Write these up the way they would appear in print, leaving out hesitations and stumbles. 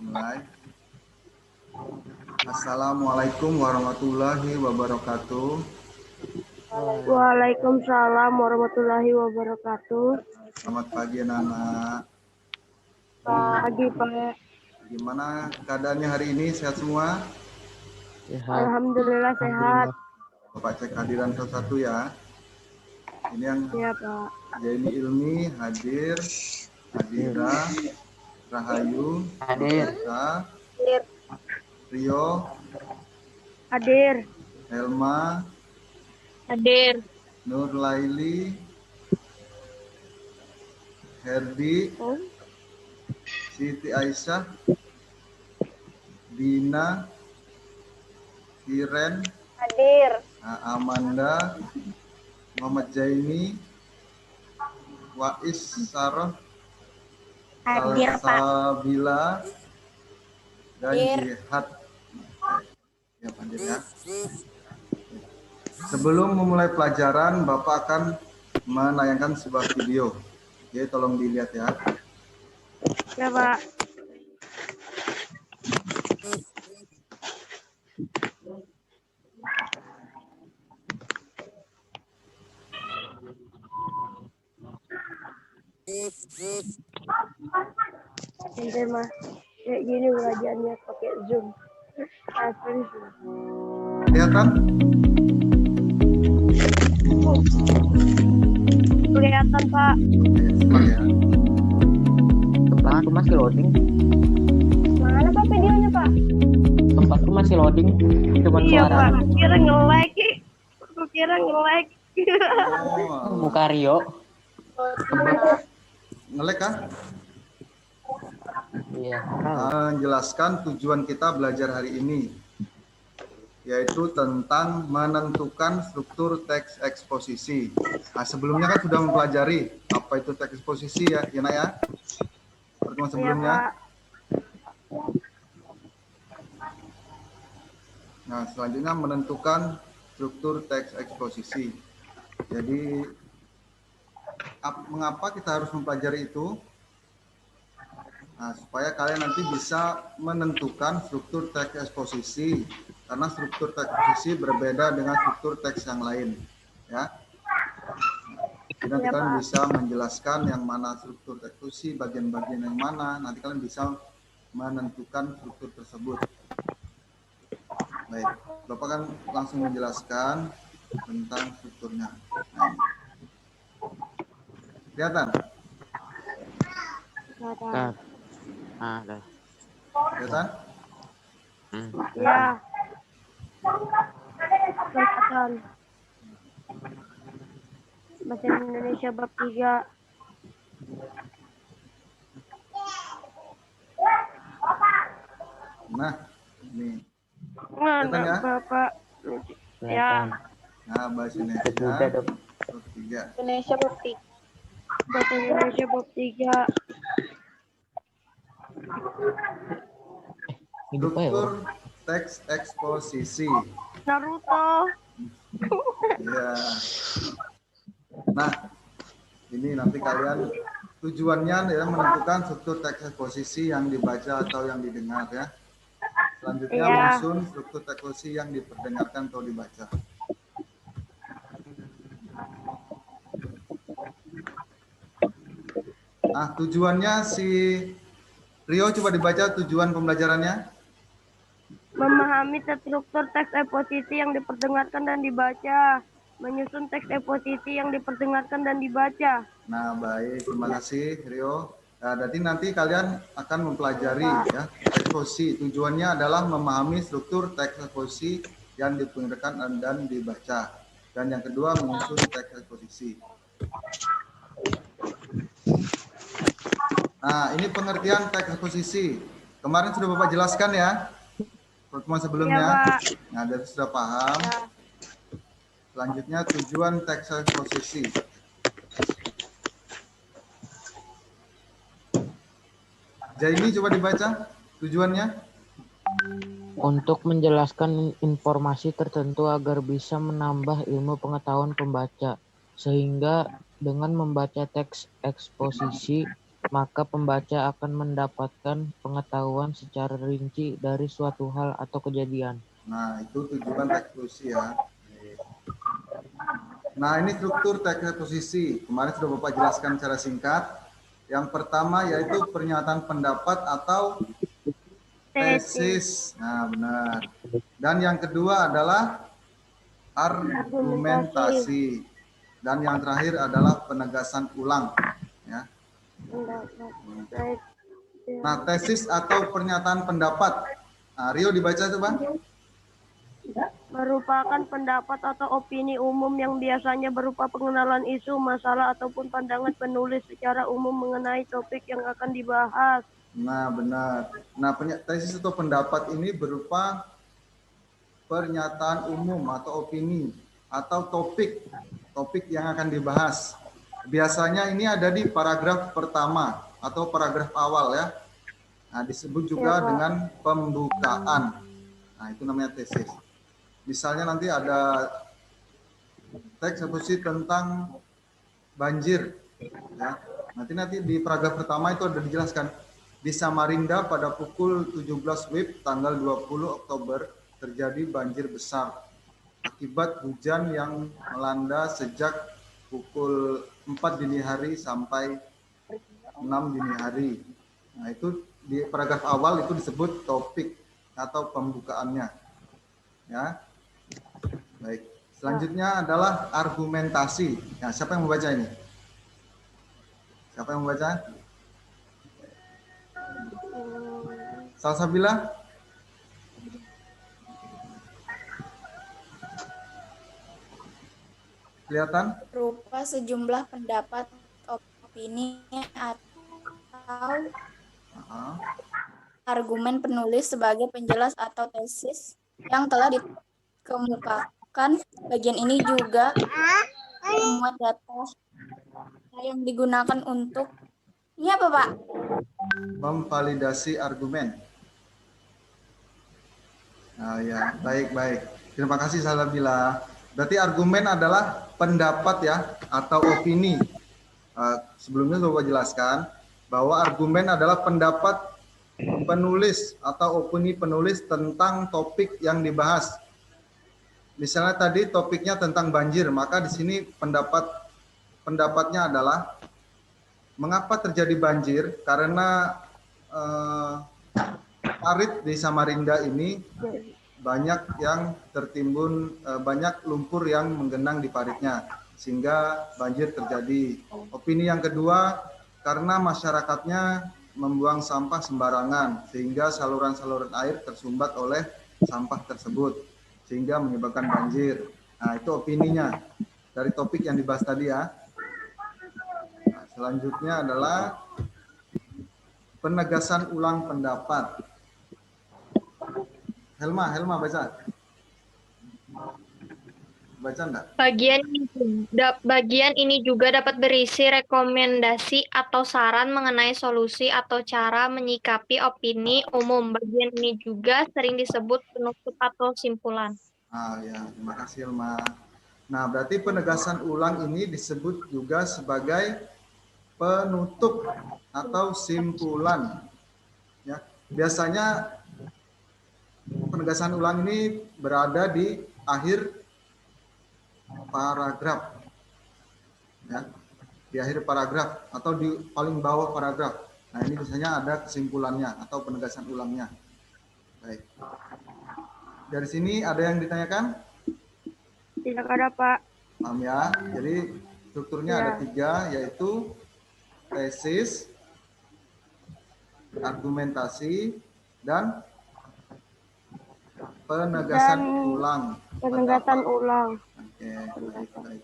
Mulai. Assalamualaikum warahmatullahi wabarakatuh. Waalaikumsalam warahmatullahi wabarakatuh. Selamat pagi anak-anak. Pagi Pak. Gimana keadaannya hari ini? Sehat semua? Sehat. Alhamdulillah sehat. Bapak cek hadiran satu-satu ya. Ini yang Ya Pak. Jaini Ilmi hadir, Adira, Rahayu, Hadir. Eka, Rio, Hadir. Helma, Hadir. Nur Laili, Herdi, Siti Aisyah, Dina, Iren, Hadir. Amanda, Muhammad Jaini, Wais Sarah, Hadir Pak. Salsabila, dan Jihad. Ya, hadir ya. Sebelum memulai pelajaran, Bapak akan menayangkan sebuah video. Jadi tolong dilihat ya. Ya Pak. Nanti mah kayak gini belajarnya pakai Zoom. Asli. Kelihatan? Kelihatan Pak. Oke, ya. Tempatku masih loading. Mana Pak videonya Pak? Tempatku masih loading. Cuman Iya suara. Pak. Kira nge-lag. Aku kira nge-lag. Oh, Muka Rio. ngelek kan? Iya. Menjelaskan tujuan kita belajar hari ini, yaitu tentang menentukan struktur teks eksposisi. Nah, sebelumnya kan sudah mempelajari apa itu teks eksposisi ya, Nak ya? Pertemuan sebelumnya. Iya, Pak. Nah, selanjutnya menentukan struktur teks eksposisi. Jadi, mengapa kita harus mempelajari itu? Nah, supaya kalian nanti bisa menentukan struktur teks eksposisi, karena struktur teks eksposisi berbeda dengan struktur teks yang lain, ya. Jadi nanti kalian bisa menjelaskan yang mana struktur teks eksposisi, bagian-bagian yang mana, nanti kalian bisa menentukan struktur tersebut. Baik, Bapak kan langsung menjelaskan tentang strukturnya. Nah, kelihatan? Kelihatan. Ada. Kelihatan? Iya. Kelihatan. Bahasa Indonesia bab 3. Nah, ini. Mana ya? Bapak? Ya. Nah, bahasa Indonesia bab 3. Indonesia bab 3. Bahasa Indonesia bab 3. Struktur teks eksposisi. Naruto. Ya. Nah, ini nanti kalian tujuannya ya menentukan struktur teks eksposisi yang dibaca atau yang didengar ya. Selanjutnya menyusun struktur teks eksposisi yang diperdengarkan atau dibaca. Nah, tujuannya si Rio coba dibaca tujuan pembelajarannya. Memahami struktur teks eksposisi yang diperdengarkan dan dibaca. Menyusun teks eksposisi yang diperdengarkan dan dibaca. Nah, baik. Terima kasih, Rio. Nah, jadi nanti kalian akan mempelajari ya eksposisi. Tujuannya adalah memahami struktur teks eksposisi yang diperdengarkan dan dibaca. Dan yang kedua, menyusun teks eksposisi. Nah, ini pengertian teks eksposisi. Kemarin sudah Bapak jelaskan ya, pertemuan sebelumnya. Ya, nah, dari sudah paham. Ya. Selanjutnya tujuan teks eksposisi. Jaini coba dibaca tujuannya. Untuk menjelaskan informasi tertentu agar bisa menambah ilmu pengetahuan pembaca, sehingga dengan membaca teks eksposisi maka pembaca akan mendapatkan pengetahuan secara rinci dari suatu hal atau kejadian. Nah, itu tujuan teks eksposisi ya. Nah, ini struktur teks eksposisi. Kemarin sudah Bapak jelaskan secara singkat. Yang pertama yaitu pernyataan pendapat atau tesis. Nah, benar. Dan yang kedua adalah argumentasi. Dan yang terakhir adalah penegasan ulang. Ya. Nah, tesis atau pernyataan pendapat. Nah, Rio dibaca coba. Merupakan pendapat atau opini umum yang biasanya berupa pengenalan isu, masalah, ataupun pandangan penulis secara umum mengenai topik yang akan dibahas. Nah, benar. Nah, tesis atau pendapat ini berupa pernyataan umum atau opini atau topik yang akan dibahas. Biasanya ini ada di paragraf pertama atau paragraf awal ya. Nah, disebut juga dengan pembukaan. Nah, itu namanya tesis. Misalnya nanti ada teks eksposisi tentang banjir ya. Nanti di paragraf pertama itu ada dijelaskan di Samarinda pada pukul 17 WIB tanggal 20 Oktober terjadi banjir besar akibat hujan yang melanda sejak pukul 4 dini hari sampai 6 dini hari. Nah, itu di paragraf awal itu disebut topik atau pembukaannya. Ya. Baik. Selanjutnya adalah argumentasi. Nah, siapa yang membaca ini? Siapa yang membaca? Salsabila? Kelihatan? Berupa sejumlah pendapat, opini, atau argumen penulis sebagai penjelas atau tesis yang telah dikemukakan. Bagian ini juga memuat data yang digunakan untuk ini apa, Pak? Memvalidasi argumen. Nah, ya, baik. Terima kasih Salabila. Berarti argumen adalah pendapat ya atau opini. Sebelumnya Bapak jelaskan bahwa argumen adalah pendapat penulis atau opini penulis tentang topik yang dibahas. Misalnya tadi topiknya tentang banjir, maka di sini pendapatnya adalah mengapa terjadi banjir? Karena parit di Samarinda ini banyak yang tertimbun, banyak lumpur yang menggenang di paritnya sehingga banjir terjadi. Opini yang kedua, karena masyarakatnya membuang sampah sembarangan sehingga saluran-saluran air tersumbat oleh sampah tersebut sehingga menyebabkan banjir. Nah, itu opininya dari topik yang dibahas tadi ya. Nah, selanjutnya adalah penegasan ulang pendapat. Helma baca. Baca enggak? Bagian ini juga dapat berisi rekomendasi atau saran mengenai solusi atau cara menyikapi opini umum. Bagian ini juga sering disebut penutup atau simpulan. Ya, terima kasih Helma. Nah, berarti penegasan ulang ini disebut juga sebagai penutup atau simpulan. Ya, biasanya penegasan ulang ini berada di akhir paragraf, ya, di akhir paragraf atau di paling bawah paragraf. Nah, ini biasanya ada kesimpulannya atau penegasan ulangnya. Baik. Dari sini ada yang ditanyakan? Tidak ada, Pak. Paham ya? Jadi strukturnya ada 3, yaitu tesis, argumentasi, dan penegasan ulang. Penegasan ulang. Oke, baik.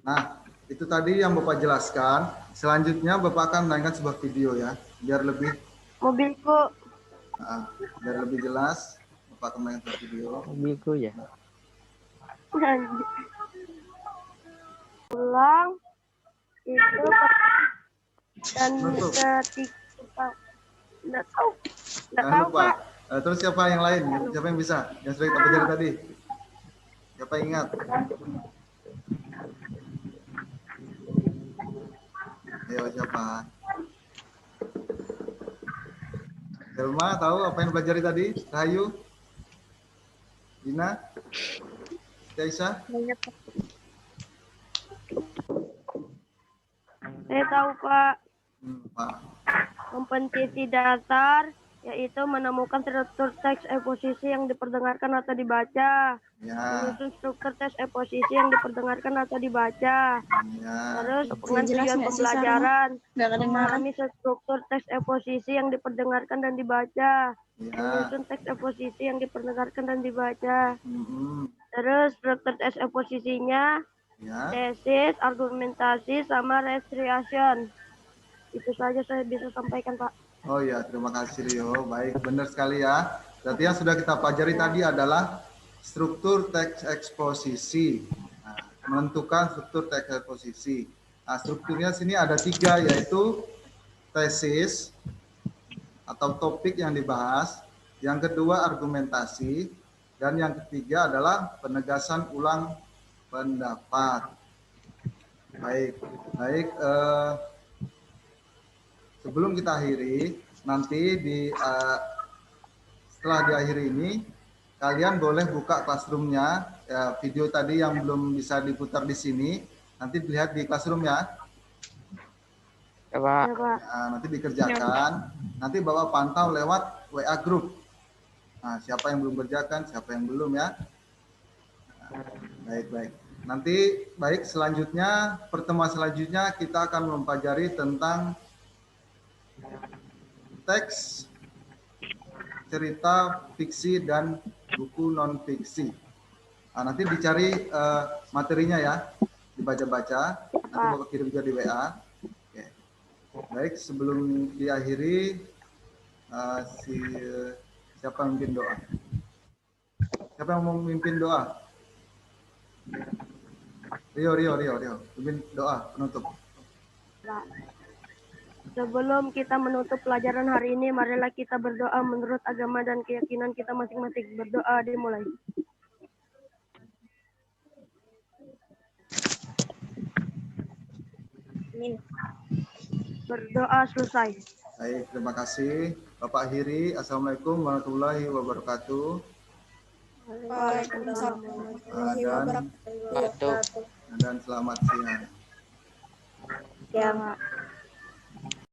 Nah, itu tadi yang Bapak jelaskan. Selanjutnya Bapak akan menayangkan sebuah video ya, biar lebih jelas. Bapak akan menayangkan sebuah video. Mobilku ya. Ulang itu dan ketika nggak tahu lupa. Pak. Terus siapa yang lain? Siapa yang bisa? Yang sering Bapak jadi tadi? Siapa yang ingat? Ayo siapa? Delma tahu apa yang pelajari tadi? Rahayu? Dina? Aisyah? Banyak, Pak. Saya tahu, Pak. Pak. Kompetensi dasar yaitu menemukan struktur teks eksposisi yang diperdengarkan atau dibaca, Ya, menyusun struktur teks eksposisi yang diperdengarkan atau dibaca, ya, terus dengan Jelas tujuan nggak sih, pembelajaran, Nggak kedengaran. memahami struktur teks eksposisi yang diperdengarkan dan dibaca, ya. menyusun teks eksposisi yang diperdengarkan dan dibaca, Mhm. terus struktur teks eksposisinya, Ya. tesis, argumentasi, sama restriation. Itu saja saya bisa sampaikan, Pak. Oh ya, terima kasih Rio. Baik, benar sekali ya. Berarti yang sudah kita pelajari tadi adalah struktur teks eksposisi. Nah, menentukan struktur teks eksposisi. Nah, strukturnya sini ada 3, yaitu tesis atau topik yang dibahas. Yang kedua argumentasi. Dan yang ketiga adalah penegasan ulang pendapat. Baik, baik. Sebelum kita akhiri, nanti setelah diakhiri ini, kalian boleh buka classroom-nya, ya, video tadi yang belum bisa diputar di sini, nanti dilihat di classroom ya. Ya, Pak. Ya, Pak. Nah, nanti dikerjakan, nanti Bapak pantau lewat WA group. Nah, siapa yang belum kerjakan, siapa yang belum ya. Nah, baik. Nanti baik selanjutnya, pertemuan selanjutnya kita akan mempelajari tentang teks, cerita, fiksi, dan buku non-fiksi. Nah, nanti dicari materinya ya, dibaca-baca, nanti Bapak kirim juga di WA. Oke. Baik, sebelum diakhiri, siapa yang memimpin doa? Siapa yang mau memimpin doa? Rio, memimpin doa penutup. Sebelum kita menutup pelajaran hari ini, marilah kita berdoa menurut agama dan keyakinan kita masing-masing. Berdoa dimulai. Berdoa selesai. Baik, terima kasih. Bapak akhiri. Assalamualaikum warahmatullahi wabarakatuh. Waalaikumsalam warahmatullahi wabarakatuh. Batu. Dan selamat siang. Ya, Pak.